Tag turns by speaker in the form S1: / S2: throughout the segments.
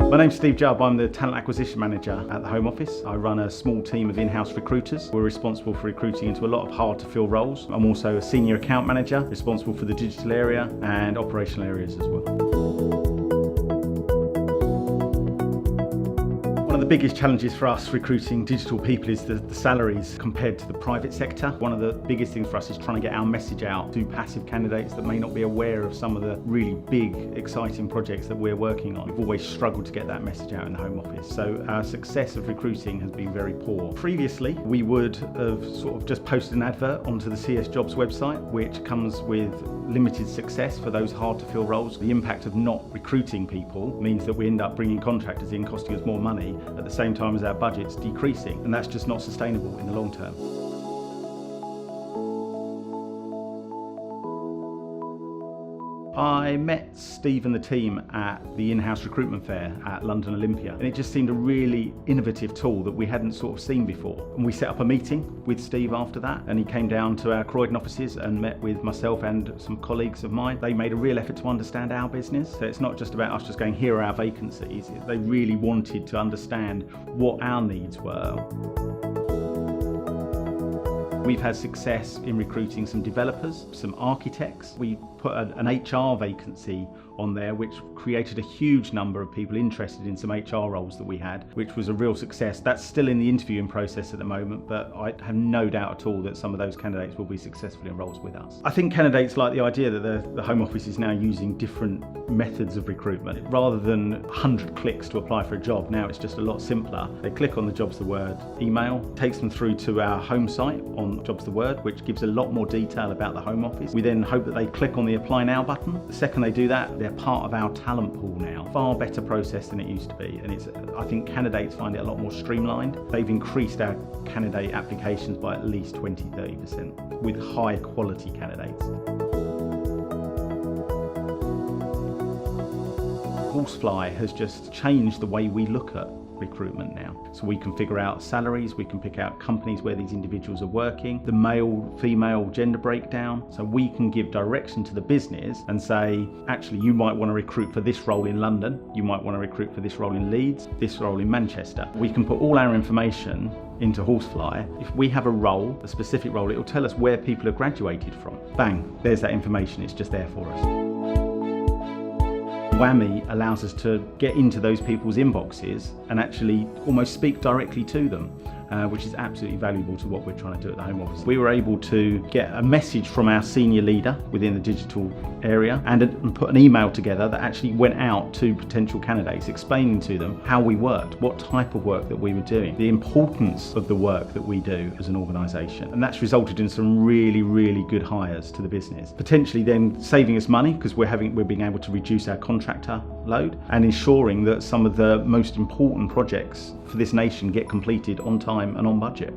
S1: My name's Steve Jubb. I'm the Talent Acquisition Manager at the Home Office. I run a small team of in-house recruiters. We're responsible for recruiting into a lot of hard-to-fill roles. I'm also a Senior Account Manager, responsible for the digital area and operational areas as well. One of the biggest challenges for us recruiting digital people is the salaries compared to the private sector. One of the biggest things for us is trying to get our message out to passive candidates that may not be aware of some of the really big, exciting projects that we're working on. We've always struggled to get that message out in the Home Office, so our success of recruiting has been very poor. Previously, we would have sort of just posted an advert onto the CS Jobs website, which comes with limited success for those hard-to-fill roles. The impact of not recruiting people means that we end up bringing contractors in, costing us more money, at the same time as our budget's decreasing, and that's just not sustainable in the long term. I met Steve and the team at the in-house recruitment fair at London Olympia, and it just seemed a really innovative tool that we hadn't sort of seen before. And we set up a meeting with Steve after that, and he came down to our Croydon offices and met with myself and some colleagues of mine. They made a real effort to understand our business. So it's not just about us just going, here are our vacancies. They really wanted to understand what our needs were. We've had success in recruiting some developers, some architects. We put an HR vacancy on there, which created a huge number of people interested in some HR roles that we had, which was a real success. That's still in the interviewing process at the moment, but I have no doubt at all that some of those candidates will be successful in roles with us. I think candidates like the idea that the Home Office is now using different methods of recruitment. Rather than 100 clicks to apply for a job, now it's just a lot simpler. They click on the Jobs the Word email, takes them through to our home site on Jobs the Word, which gives a lot more detail about the Home Office. We then hope that they click on the Apply Now button. The second they do that, they're part of our talent pool now. Far better process than it used to be, and I think candidates find it a lot more streamlined. They've increased our candidate applications by at least 20-30% with high quality candidates. Horsefly has just changed the way we look at recruitment now. So we can figure out salaries, we can pick out companies where these individuals are working, the male, female, gender breakdown. So we can give direction to the business and say, actually, you might want to recruit for this role in London, you might want to recruit for this role in Leeds, this role in Manchester. We can put all our information into Horsefly. If we have a role, a specific role, it will tell us where people have graduated from. Bang, there's that information, it's just there for us. Whammy allows us to get into those people's inboxes and actually almost speak directly to them, which is absolutely valuable to what we're trying to do at the Home Office. We were able to get a message from our senior leader within the digital area and put an email together that actually went out to potential candidates, explaining to them how we worked, what type of work that we were doing, the importance of the work that we do as an organisation. And that's resulted in some really, really good hires to the business. Potentially then saving us money because we're being able to reduce our contractor load and ensuring that some of the most important projects for this nation get completed on time and on budget.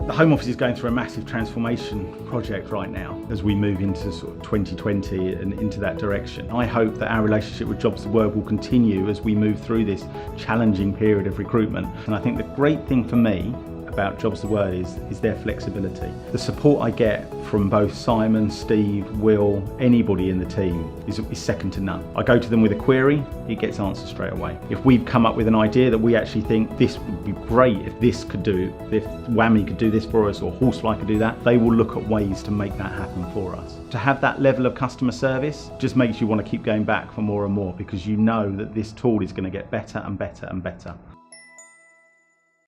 S1: The Home Office is going through a massive transformation project right now as we move into sort of 2020 and into that direction. I hope that our relationship with Jobs the Word will continue as we move through this challenging period of recruitment. And I think the great thing for me about Jobs the Word is their flexibility. The support I get from both Simon, Steve, Will, anybody in the team is second to none. I go to them with a query, it gets answered straight away. If we've come up with an idea that we actually think this would be great if Whammy could do this for us or Horsefly could do that, they will look at ways to make that happen for us. To have that level of customer service just makes you want to keep going back for more and more because you know that this tool is going to get better and better and better.